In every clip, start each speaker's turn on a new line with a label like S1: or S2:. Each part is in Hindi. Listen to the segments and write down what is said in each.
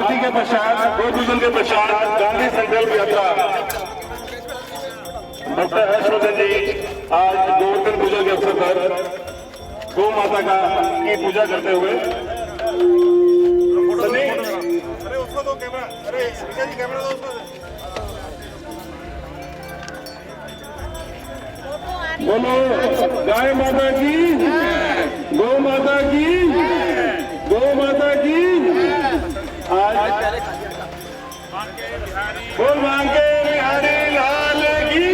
S1: आरती के पश्चात गोपूजन के पश्चात गांधी संकल्प यात्रा डॉक्टर हर्षवर्धन जी आज गोवर्धन पूजा के अवसर पर गौ माता का की पूजा करते हुए
S2: अरे उसको दो कैमरा, अरे विजय जी कैमरा दो उसको।
S1: बोलो गाय माता की, गौ माता की, गौ माता की। आज बोल मांगे बिहारी लाल की।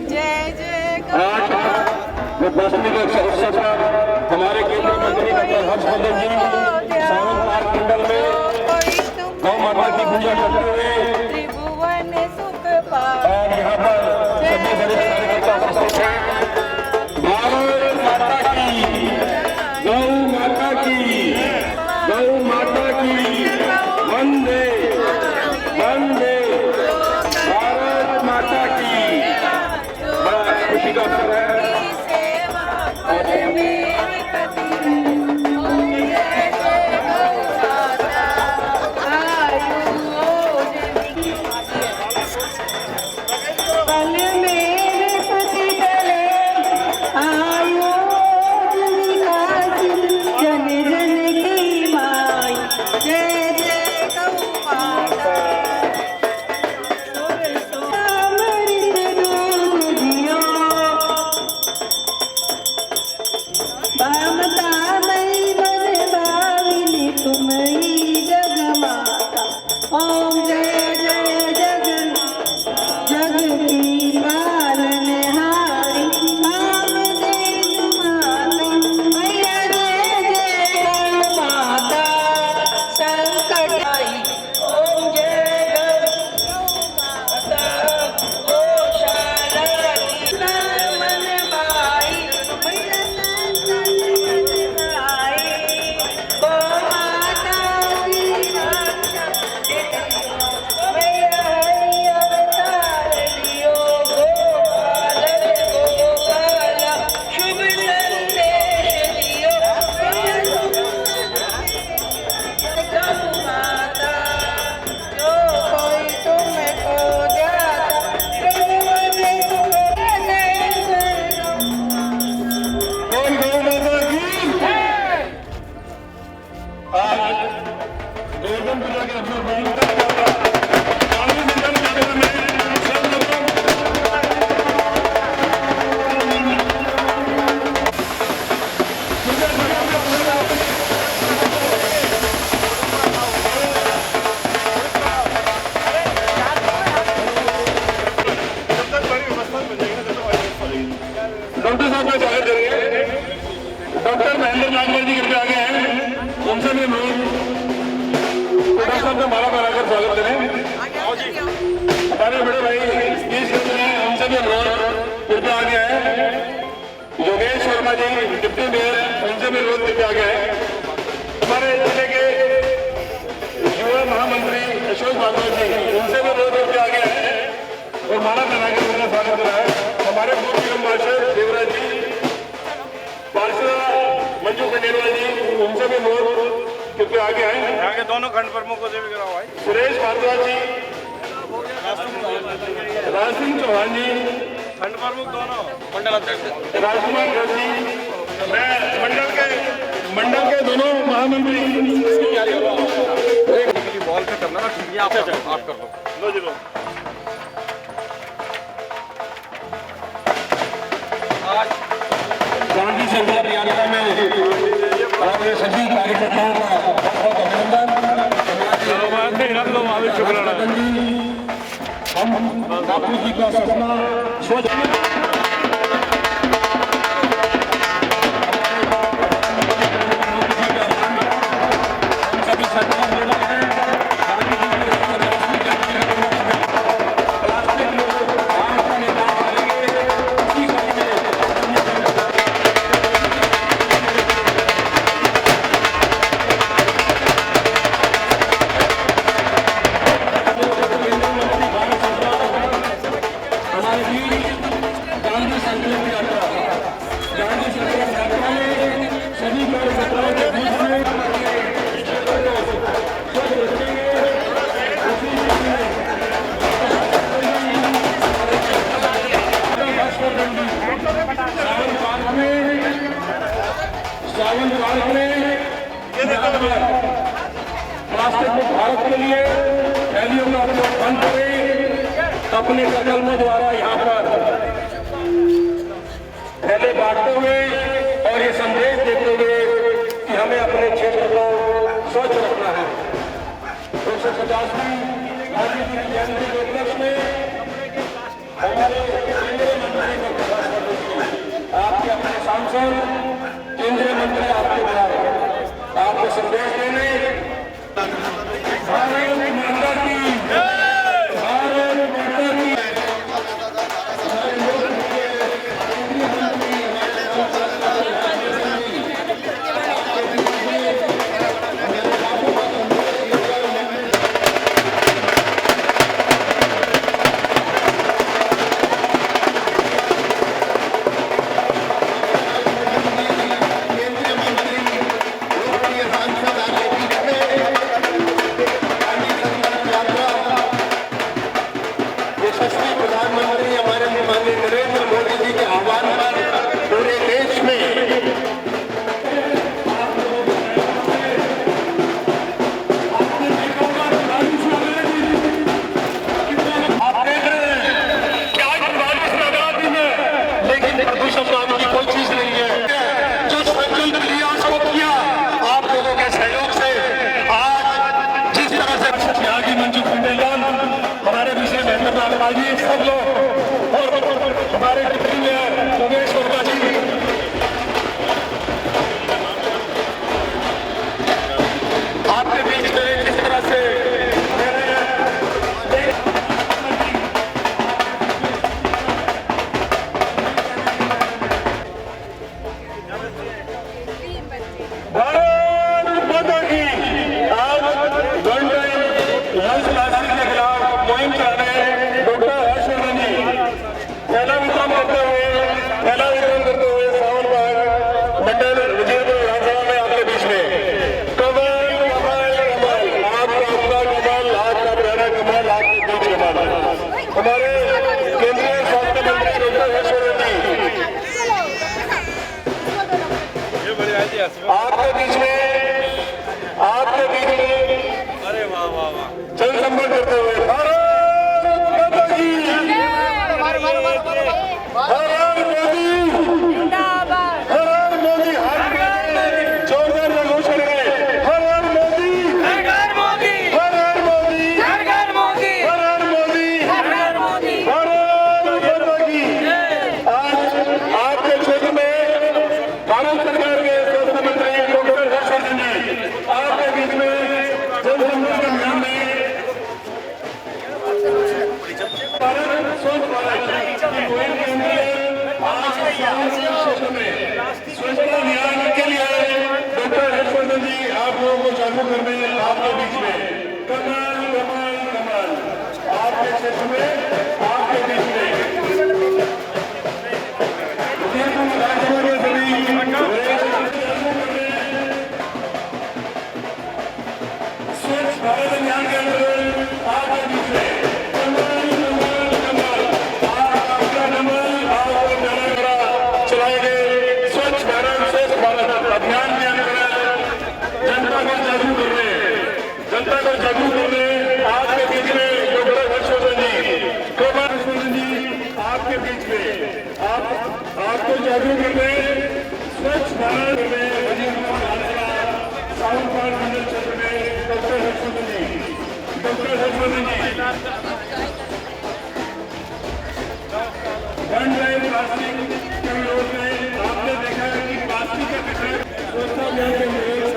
S3: जय जय
S1: आज जन्माष्टमी के अवसर पर हमारे केंद्रीय मंत्री डॉक्टर हर्षवर्धन जी सावन पार्क मंडल में गौ माता की पूजा करते हुए
S3: त्रिभुवन सुख
S1: और यहाँ पर सभी बड़े कार्यकर्ता उपस्थित हैं। भारत माता की, गौ माता की, गौ माता की, वंदे वंदे भारत माता की। बड़ा खुशी का अवसर है। डॉक्टर साहब का स्वागत करेंगे। डॉक्टर महेंद्र नागवल जी कृपया आगे हैं, उनसे भी डॉक्टर साहब का माला बनाकर स्वागत करें। हमारे बड़े भाई स्पीच करते हैं, उनसे भी कृपया आगे हैं। योगेश शर्मा जी डिप्टी मेयर, उनसे भी कृपया आगे हैं। हमारे जिले के युवा महामंत्री अशोक भारद्वाज जी, उनसे भी कृपया आगे हैं और माला बनाकर उनका स्वागत करा है। हमारे पूर्व निगम पार्षद देवराज जी, पार्षद मंजू खंडेलवाल जी, उनसे भी कृपया आगे आए।
S2: यहाँ के दोनों खंड प्रमुखों से भी कराओ भाई।
S1: सुरेश भारद्वाज जी, राज सिंह चौहान जी,
S2: खंड प्रमुख दोनों मंडल अध्यक्ष
S1: राजकुमार गर्ग जी, मैं मंडल के दोनों महामंत्री इसकी तैयारी हो रहा
S2: बॉल पे करना ना, आप कर दो।
S1: लो जी लो। गांधी संकल्प यात्रा में हमारे सभी कार्यकर्ताओं का बहुत अभिनंदन। हम बापू जी का सपना सोच प्लास्टिक मुक्त भारत के लिए थैलियों का उपयोग बंद करें। अपने संकल्पों द्वारा यहाँ पर थैले बांटते हुए और ये संदेश देते हुए कि हमें अपने क्षेत्र को स्वच्छ रखना है। 150वीं गांधी जी की जयंती के उपलक्ष्य में हमारे केंद्रीय मंत्री को आपके अपने सांसद केंद्रीय मंत्री आपके बुलाए आपको संदेश देने भारत माता की भारत माता की प्रधानमंत्री हमारे माननीय नरेंद्र मोदी जी के आह्वान पर पूरे देश में आप देख रहे हैं कि आज बारिश लगा दी है लेकिन प्रदूषण नाम की कोई चीज नहीं है। जो संकल्प लिया उसको किया आप लोगों के सहयोग से आज जिस तरह से त्यागी मंजू खंडेलवाल हमारे विषय महेंद्र जी सब लोग और हमारे डिप्टी मेयर योगेश वर्मा जी आपके बीच में जिस तरह से भारत माता की आज लंच प्लास्टिक के खिलाफ मुहिम चलाने डॉक्टर हर्षवर्धन जी थैला वितरण करते हुए सावन बाग मंडल विजयपुर विधानसभा में आपके बीच में कमल कमल कमल आपका कमल आपका प्यारा कमल आपके बीच कमल हमारे केंद्रीय स्वास्थ्य मंत्री डॉक्टर हर्षवर्धन जी आपके बीच में
S2: अरे वाह वाह वाह
S1: जनसंपर्क करते हुए भारत माता की हर मोदी
S3: जिंदाबाद
S1: हर मोदी हर जोरदार घोषण है हर मोदी
S3: हर मोदी
S1: हर मोदी
S3: हर मोदी
S1: हर मोदी
S3: हर मोदी
S1: भारत माता की आज आपके क्षेत्र में भारत सरकार के स्वास्थ्य मंत्री डॉक्टर हर्षवर्धन जी आपके बीच में जनसंपर्क अभियान में भारत स्वच्छ भारत की मुहिम के अंदर आज क्षेत्र में स्वच्छता अभियान के लिए डॉक्टर हर्षवर्धन जी आप लोगों को जागरूक करने आपके बीच में कमल कमल कमल आपके क्षेत्र में आपके बीच में राज्यसभा में स्वच्छ भारत अभियान के अंदर आपके बीच में कमल कमल कमल आपका कमल आपको प्यारा चलाए गए स्वच्छ भारत अभियान के अंदर जनता को जागरूक करने आपके बीच में डॉक्टर हर्षवर्धन जी कमल हर्षवर्धन जी आपके बीच में आपको जागरूक करने स्वच्छ भारत में साउंड पार्क मंडल क्षेत्र में डॉक्टर हर्षवर्धन जी वन ड्राइव प्लास्टिक के विरोध में आपने देखा है कि प्लास्टिक का कचरा स्वच्छता अभियान के विरोध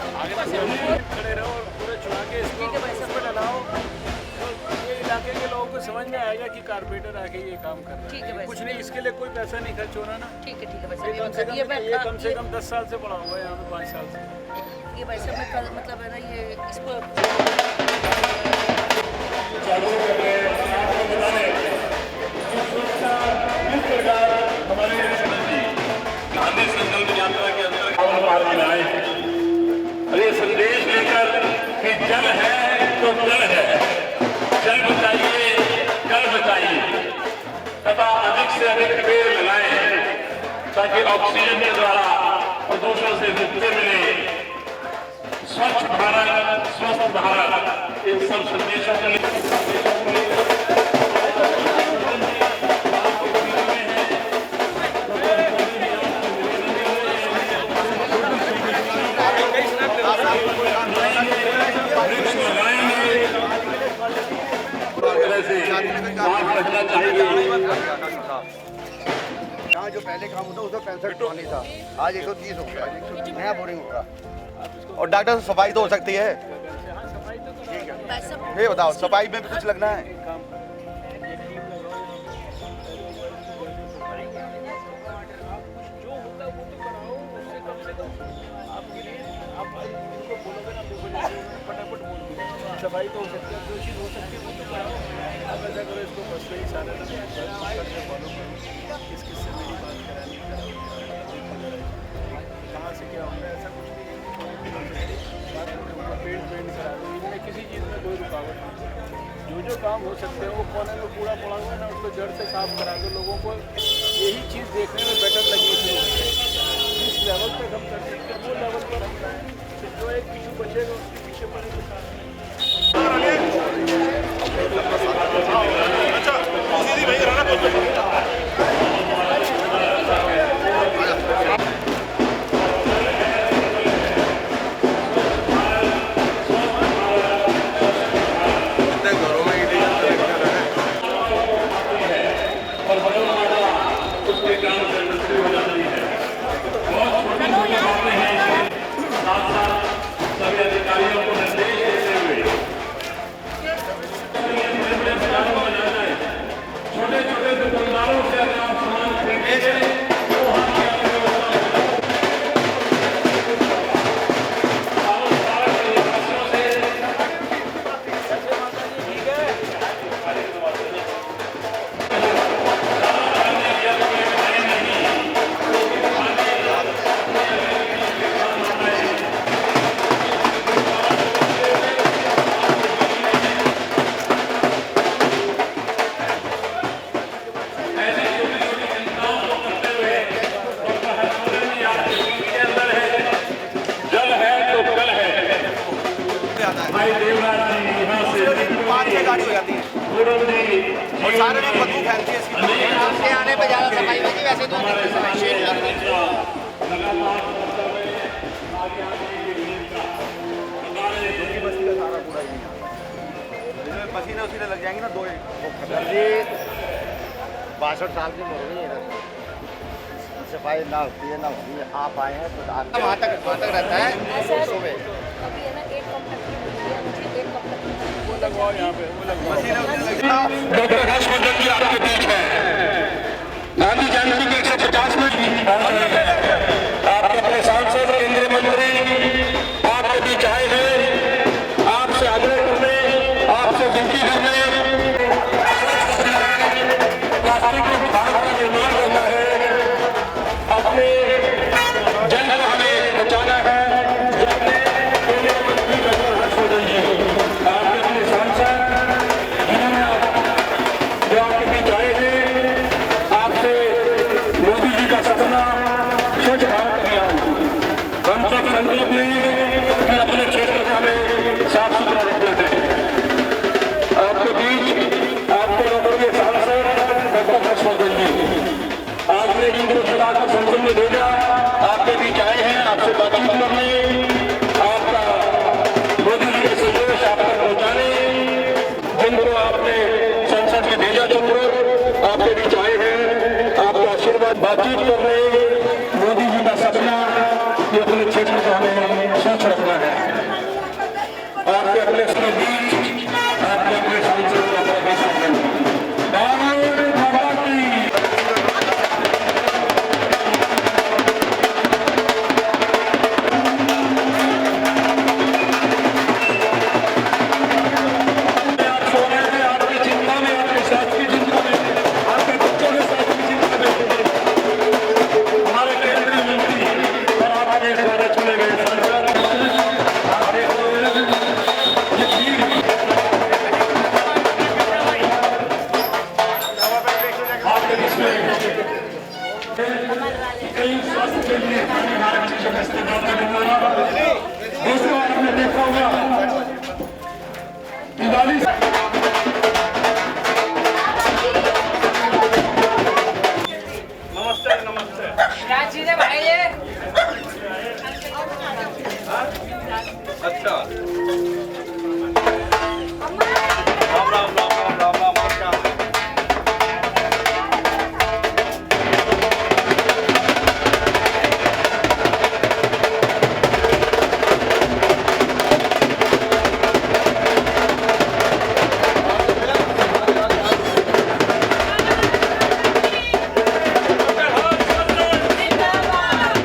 S4: खड़े रहो और पूरे चुरा के इसको उसमें डलाओ, तो ये इलाके के लोगों को समझ में आएगा कि कारपोरेटर आके ये काम कर रहा है। कुछ नहीं, इसके लिए कोई पैसा नहीं खर्च हो रहा ना।
S5: ठीक है
S4: ये कम से कम 10 साल से पड़ा हुआ है यहाँ पे, 5 साल से।
S5: ये भाई साहब मैं मतलब है ना ये इसको
S1: गांधी संकल्प यात्रा के अंदर आए अरे संदेश लेकर कि जल है तो जल है, जल बचाइए, जल बचाइए तथा अधिक से अधिक पेड़ लगाएं ताकि ऑक्सीजन के द्वारा प्रदूषण से मुक्ति मिले। स्वच्छ भारत, स्वस्थ भारत, इन सब संदेशों के लिए
S6: यहाँ जो पहले काम होता उसमें 65 पानी था, आज 130 हो गया, नया बोरिंग होगा। और डॉक्टर सफाई तो हो सकती है, ठीक है। ये बताओ सफाई में भी कुछ लगना है।
S4: सफाई तो हो सकती है, जो चीज़ हो सकती है वो तो कराओ। आप ऐसा करो, इसको बस पे ही सारा फॉलो करो, किस किस से मेरी बात करानी है, कहाँ से क्या होगा, ऐसा कुछ नहीं। पेंट करा दो, इनमें किसी चीज़ में कोई रुकावट नहीं। जो काम हो सकते हैं वो कोने में कूड़ा पड़ा हुआ है ना, उसको जड़ से साफ करा दो। लोगों को यही चीज़ देखने में बेटर लगी थी। जिस लेवल पर हम कर सकते हैं वो लेवल पर हम करें। जो एक पीछू बचेगा उसके पीछे पड़ेगा।
S2: अच्छा सीधी वही रहना
S1: उसके काम से हो जाती है।
S6: रहे हैं बदबू फैलती है इसकी।
S5: आपके आने पे ज़्यादा सफाई होगी, वैसे तो
S6: बस्ती का सारा कूड़ा ही इसमें पसीने उसीने लग जाएंगे ना दो एक।
S7: 62 साल की उम्र है इधर सफाई ना होती है आप आए हैं तो
S6: वहाँ तक रहता है सुबह।
S5: अभी है ना एक कंपनी मुझे एक कंपनी
S4: वो लगवाओ यहाँ पे, वो लगवाओ।
S6: पसीने उसीने लग जाएंगे।
S1: डॉक्टर हर्षवर्धन जी आपके बीच है। गांधी जयंती के 150वें आपके अपने सांसद केंद्रीय मंत्री आपके बीच आए हैं। आपसे आग्रह करने, आपसे विनती करने, प्लास्टिक के भाग का निर्माण करना है, अपने जन को हमें बचाना है। अपने केंद्रीय मंत्री डॉक्टर हर्षवर्धन जी आपके अपने सांसद जो आपके बीच आए हैं, आपसे मोदी जी का सपना स्वच्छ भारत अभियान हम सब संकल्प लेंगे कि अपने क्षेत्र को हमें साफ सुथरा रखना है। आपके बीच आपके नगरीय सांसद डॉक्टर हर्षवर्धन जी आपने इंद्र सभा को संसद में भेजा, आपके बीच आए हैं आपसे बातचीत करने, आपका मोदी जी के संदेश आप तक पहुँचाने। जिनको आपने संसद में भेजा चंद्र आपके बीच आए हैं, आपका आशीर्वाद बातचीत करने, मोदी जी का सपना कि अपने क्षेत्र को हमें स्वच्छ रखना है। आपके अपने बीच आपके अपने सांसद भारत माता की आप सो रहे हैं, आपकी चिंता में, आपके स्वास्थ्य की चिंता में, आपके बच्चों के स्वास्थ्य की चिंता में हमारे केंद्रीय मंत्री और हमारे द्वारा चुने गए सांसद आपके बीच में कई स्वास्थ्य के लिए हानिकारक चीजों का इस्तेमाल करने वाला दोस्तों आपने देखा होगा दिवाली
S4: नमस्ते नमस्ते।
S3: क्या चीजें भाई ये
S4: अच्छा राम राम राम राम राम राम और क्या हाल है?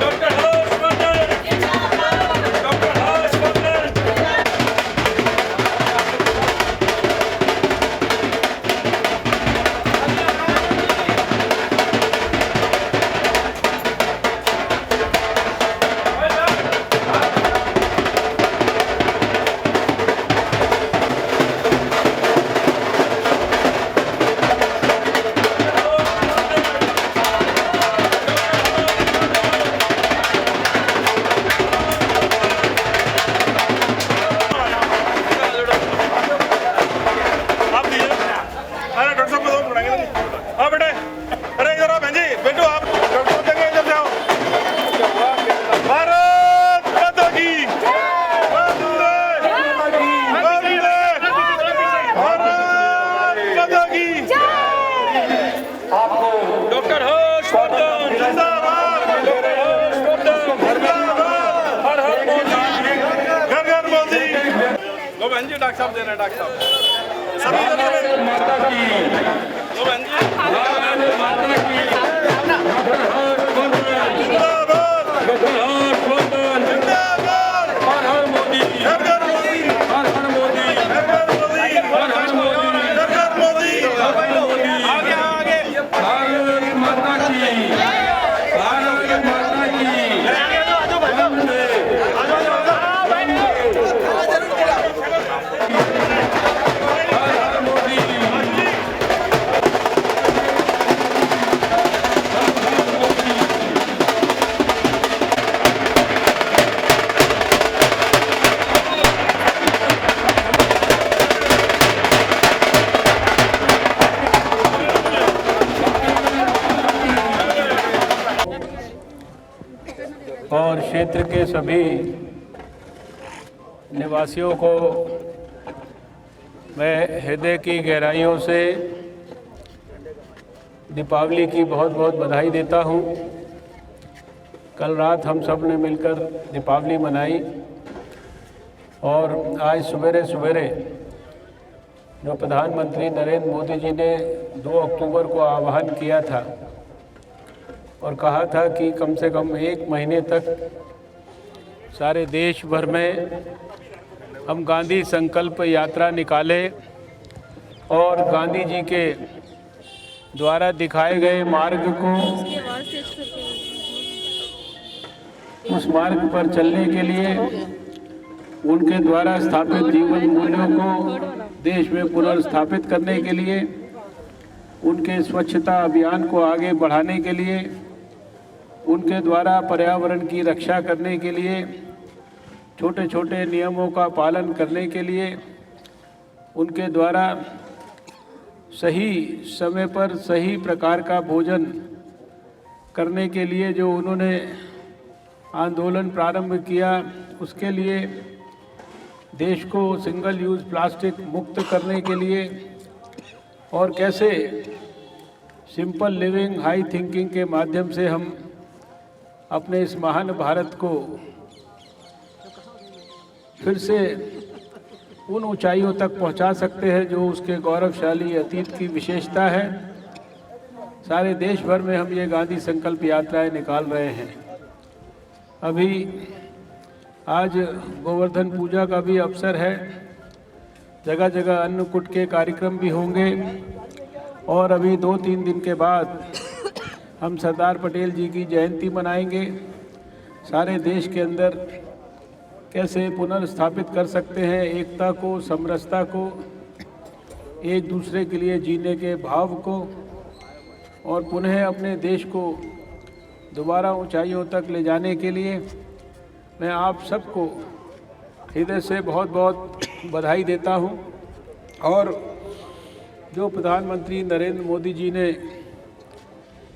S4: Doctor Harshvardhan, doctor Harshvardhan. आप दीजिए। अरे डॉक्टर साहब को दो पकड़ाएंगे नहीं। हाँ बेटे, अरे इधर आओ बहन जी, बेटू आप डॉक्टर साहब देंगे, इधर से आओ। भारत माता की वंदे वंदे भारत माता की डॉक्टर हर्षवर्धन जिंदाबाद, डॉक्टर हर्षवर्धन जिंदाबाद, हर हर मोदी, घर घर मोदी। लो बहन जी, डॉक्टर साहब दे रहे हैं, डॉक्टर साहब सभी इधर से ले।
S1: माता की
S4: लो बहन जी,
S1: भारत माता की डॉक्टर हर्षवर्धन
S4: जिंदाबाद,
S1: डॉक्टर हर्षवर्धन
S4: जिंदाबाद,
S1: हर हर मोदी
S4: घर घर मोदी,
S1: हर हर मोदी
S4: घर घर मोदी,
S1: हर हर मोदी
S4: घर घर मोदी। आगे आगे
S1: भारत माता की भारत माता की वंदे हर हर मोदी
S4: और क्षेत्र के सभी निवासियों को मैं हृदय की गहराइयों से दीपावली की बहुत बहुत बधाई देता हूँ। कल रात हम सब ने मिलकर दीपावली मनाई और आज सवेरे सवेरे जो प्रधानमंत्री नरेंद्र मोदी जी ने 2 अक्टूबर को आह्वान किया था और कहा था कि कम से कम 1 महीने तक सारे देश भर में हम गांधी संकल्प यात्रा निकालें और गांधी जी के द्वारा दिखाए गए मार्ग को, उस मार्ग पर चलने के लिए उनके द्वारा स्थापित जीवन मूल्यों को देश में पुनर्स्थापित करने के लिए, उनके स्वच्छता अभियान को आगे बढ़ाने के लिए, उनके द्वारा पर्यावरण की रक्षा करने के लिए, छोटे छोटे नियमों का पालन करने के लिए, उनके द्वारा सही समय पर सही प्रकार का भोजन करने के लिए जो उन्होंने आंदोलन प्रारंभ किया, उसके लिए देश को सिंगल यूज़ प्लास्टिक मुक्त करने के लिए और कैसे सिंपल लिविंग हाई थिंकिंग के माध्यम से हम अपने इस महान भारत को फिर से उन ऊंचाइयों तक पहुंचा सकते हैं जो उसके गौरवशाली अतीत की विशेषता है। सारे देश भर में हम ये गांधी संकल्प यात्राएं निकाल रहे हैं। अभी आज गोवर्धन पूजा का भी अवसर है, जगह जगह अन्नकूट के कार्यक्रम भी होंगे और अभी 2-3 दिन के बाद हम सरदार पटेल जी की जयंती मनाएंगे। सारे देश के अंदर कैसे पुनर्स्थापित कर सकते हैं एकता को, समरसता को, एक दूसरे के लिए जीने के भाव को और पुनः अपने देश को दोबारा ऊंचाइयों तक ले जाने के लिए मैं आप सबको हृदय से बहुत बहुत बधाई देता हूं। और जो प्रधानमंत्री नरेंद्र मोदी जी ने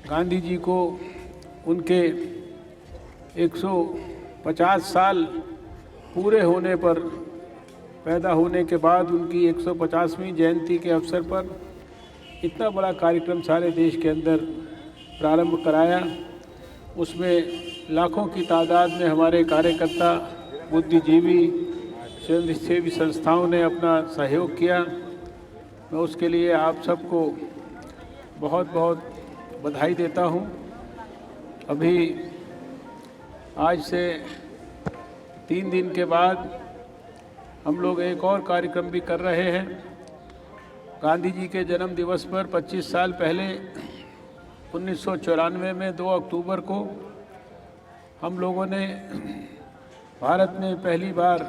S4: गांधी जी को उनके 150 साल पूरे होने पर, पैदा होने के बाद उनकी 150वीं जयंती के अवसर पर इतना बड़ा कार्यक्रम सारे देश के अंदर प्रारंभ कराया, उसमें लाखों की तादाद में हमारे कार्यकर्ता, बुद्धिजीवी, स्वयंसेवी संस्थाओं ने अपना सहयोग किया। मैं उसके लिए आप सबको बहुत बहुत बधाई देता हूं। अभी आज से 3 दिन के बाद हम लोग एक और कार्यक्रम भी कर रहे हैं। गांधी जी के जन्म दिवस पर 25 साल पहले 1994 में 2 अक्टूबर को हम लोगों ने भारत में पहली बार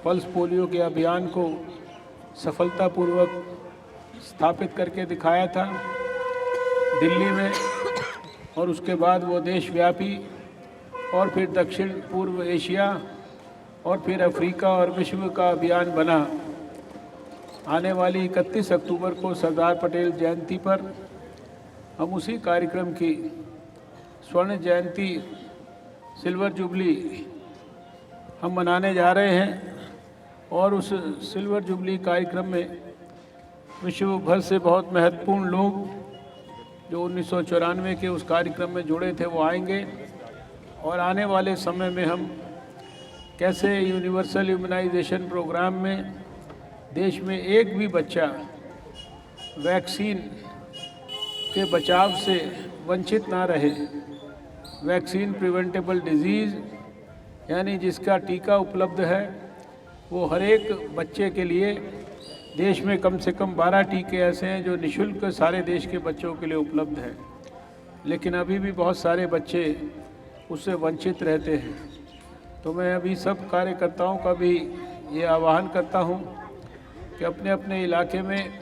S4: पल्स पोलियो के अभियान को सफलतापूर्वक स्थापित करके दिखाया था दिल्ली में, और उसके बाद वो देशव्यापी और फिर दक्षिण पूर्व एशिया और फिर अफ्रीका और विश्व का अभियान बना। आने वाली 31 अक्टूबर को सरदार पटेल जयंती पर हम उसी कार्यक्रम की स्वर्ण जयंती, सिल्वर जुबली हम मनाने जा रहे हैं। और उस सिल्वर जुबली कार्यक्रम में विश्व भर से बहुत महत्वपूर्ण लोग जो 1994 के उस कार्यक्रम में जुड़े थे वो आएंगे। और आने वाले समय में हम कैसे यूनिवर्सल इम्यूनाइजेशन प्रोग्राम में देश में एक भी बच्चा वैक्सीन के बचाव से वंचित ना रहे। वैक्सीन प्रिवेंटेबल डिजीज़ यानी जिसका टीका उपलब्ध है वो हर एक बच्चे के लिए, देश में कम से कम 12 टीके ऐसे हैं जो निःशुल्क सारे देश के बच्चों के लिए उपलब्ध हैं, लेकिन अभी भी बहुत सारे बच्चे उससे वंचित रहते हैं। तो मैं अभी सब कार्यकर्ताओं का भी ये आह्वान करता हूँ कि अपने अपने इलाके में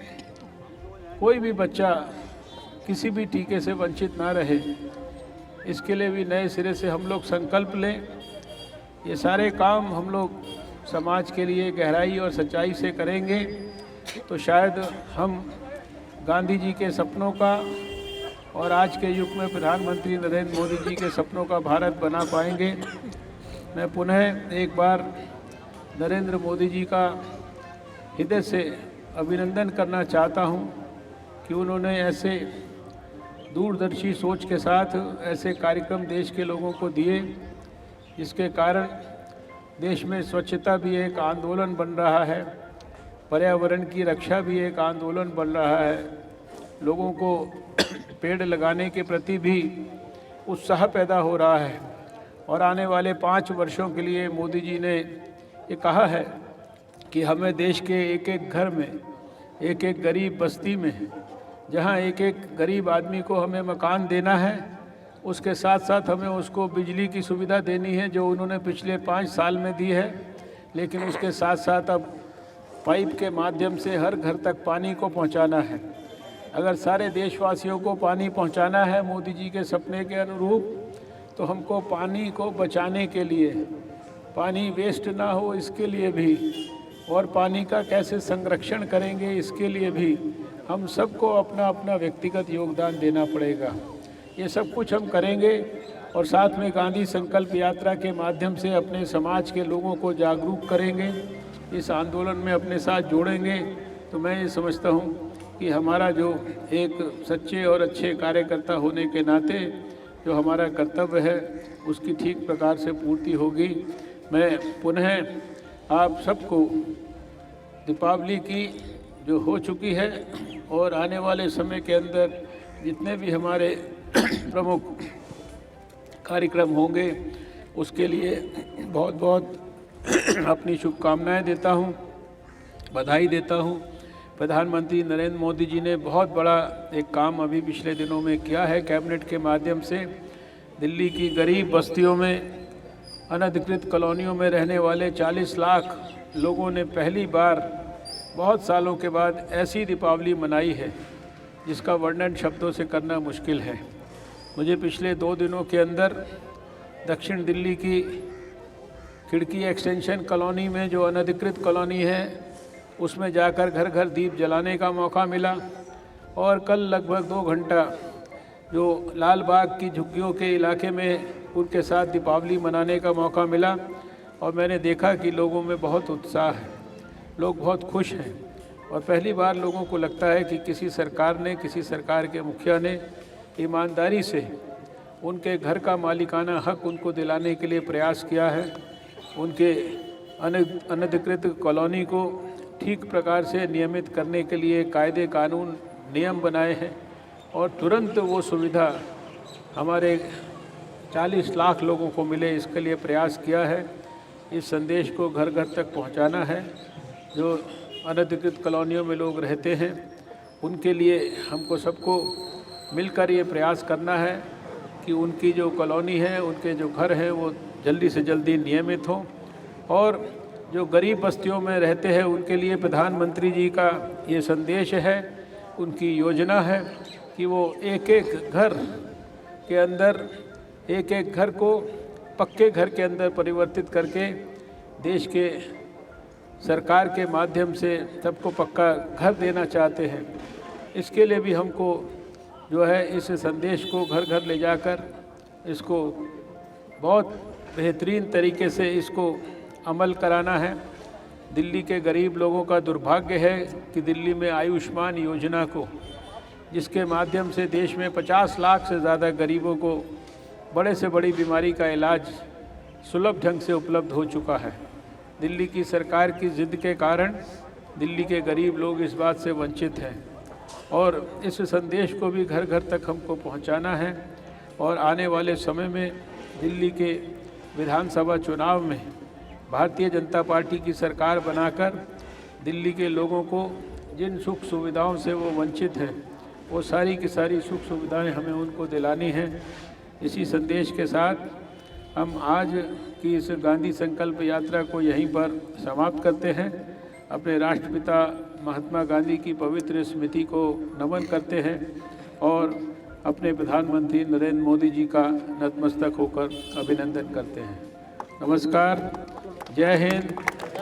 S4: कोई भी बच्चा किसी भी टीके से वंचित ना रहे। इसके लिए भी नए सिरे से हम लोग संकल्प लें। ये सारे काम हम लोग समाज के लिए गहराई और सच्चाई से करेंगे तो शायद हम गांधी जी के सपनों का और आज के युग में प्रधानमंत्री नरेंद्र मोदी जी के सपनों का भारत बना पाएंगे। मैं पुनः एक बार नरेंद्र मोदी जी का हृदय से अभिनंदन करना चाहता हूं कि उन्होंने ऐसे दूरदर्शी सोच के साथ ऐसे कार्यक्रम देश के लोगों को दिए, जिसके कारण देश में स्वच्छता भी एक आंदोलन बन रहा है, पर्यावरण की रक्षा भी एक आंदोलन बन रहा है, लोगों को पेड़ लगाने के प्रति भी उत्साह पैदा हो रहा है। और आने वाले 5 वर्षों के लिए मोदी जी ने ये कहा है कि हमें देश के एक एक घर में, एक एक गरीब बस्ती में, जहाँ एक एक गरीब आदमी को हमें मकान देना है, उसके साथ साथ हमें उसको बिजली की सुविधा देनी है जो उन्होंने पिछले 5 साल में दी है। लेकिन उसके साथ साथ अब पाइप के माध्यम से हर घर तक पानी को पहुंचाना है। अगर सारे देशवासियों को पानी पहुंचाना है मोदी जी के सपने के अनुरूप, तो हमको पानी को बचाने के लिए, पानी वेस्ट ना हो इसके लिए भी, और पानी का कैसे संरक्षण करेंगे इसके लिए भी हम सबको अपना अपना व्यक्तिगत योगदान देना पड़ेगा। ये सब कुछ हम करेंगे और साथ में गांधी संकल्प यात्रा के माध्यम से अपने समाज के लोगों को जागरूक करेंगे, इस आंदोलन में अपने साथ जोड़ेंगे। तो मैं ये समझता हूँ कि हमारा जो एक सच्चे और अच्छे कार्यकर्ता होने के नाते जो हमारा कर्तव्य है उसकी ठीक प्रकार से पूर्ति होगी। मैं पुनः आप सबको दीपावली की जो हो चुकी है और आने वाले समय के अंदर जितने भी हमारे प्रमुख कार्यक्रम होंगे उसके लिए बहुत बहुत अपनी शुभकामनाएं देता हूं, बधाई देता हूं। प्रधानमंत्री नरेंद्र मोदी जी ने बहुत बड़ा एक काम अभी पिछले दिनों में किया है। कैबिनेट के माध्यम से दिल्ली की गरीब बस्तियों में, अनधिकृत कॉलोनियों में रहने वाले 40 लाख लोगों ने पहली बार बहुत सालों के बाद ऐसी दीपावली मनाई है जिसका वर्णन शब्दों से करना मुश्किल है। मुझे पिछले 2 दिनों के अंदर दक्षिण दिल्ली की खिड़की एक्सटेंशन कॉलोनी में जो अनधिकृत कॉलोनी है उसमें जाकर घर घर दीप जलाने का मौका मिला, और कल लगभग 2 घंटा जो लाल बाग की झुग्गियों के इलाके में उनके साथ दीपावली मनाने का मौका मिला। और मैंने देखा कि लोगों में बहुत उत्साह है, लोग बहुत खुश हैं, और पहली बार लोगों को लगता है कि किसी सरकार ने, किसी सरकार के मुखिया ने ईमानदारी से उनके घर का मालिकाना हक उनको दिलाने के लिए प्रयास किया है, उनके अनधिकृत कॉलोनी को ठीक प्रकार से नियमित करने के लिए कायदे कानून नियम बनाए हैं, और तुरंत वो सुविधा हमारे 40 लाख लोगों को मिले इसके लिए प्रयास किया है। इस संदेश को घर घर तक पहुंचाना है। जो अनधिकृत कॉलोनियों में लोग रहते हैं उनके लिए हमको सबको मिलकर ये प्रयास करना है कि उनकी जो कॉलोनी है, उनके जो घर हैं वो जल्दी से जल्दी नियमित हों, और जो गरीब बस्तियों में रहते हैं उनके लिए प्रधानमंत्री जी का ये संदेश है, उनकी योजना है कि वो एक एक घर के अंदर, एक एक घर को पक्के घर के अंदर परिवर्तित करके देश के सरकार के माध्यम से सबको पक्का घर देना चाहते हैं। इसके लिए भी हमको जो है इस संदेश को घर घर ले जाकर इसको बहुत बेहतरीन तरीके से इसको अमल कराना है। दिल्ली के गरीब लोगों का दुर्भाग्य है कि दिल्ली में आयुष्मान योजना को, जिसके माध्यम से देश में 50 लाख से ज़्यादा गरीबों को बड़े से बड़ी बीमारी का इलाज सुलभ ढंग से उपलब्ध हो चुका है, दिल्ली की सरकार की ज़िद के कारण दिल्ली के गरीब लोग इस बात से वंचित हैं, और इस संदेश को भी घर घर तक हमको पहुंचाना है। और आने वाले समय में दिल्ली के विधानसभा चुनाव में भारतीय जनता पार्टी की सरकार बनाकर दिल्ली के लोगों को जिन सुख सुविधाओं से वो वंचित हैं वो सारी की सारी सुख सुविधाएं हमें उनको दिलानी हैं। इसी संदेश के साथ हम आज की इस गांधी संकल्प यात्रा को यहीं पर समाप्त करते हैं। अपने राष्ट्रपिता महात्मा गांधी की पवित्र स्मृति को नमन करते हैं और अपने प्रधानमंत्री नरेंद्र मोदी जी का नतमस्तक होकर अभिनंदन करते हैं। नमस्कार, जय हिंद,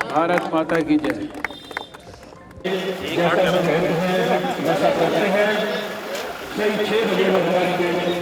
S4: भारत माता की जय।
S1: जैसा करते हैं भाई 6 बजे भगवान के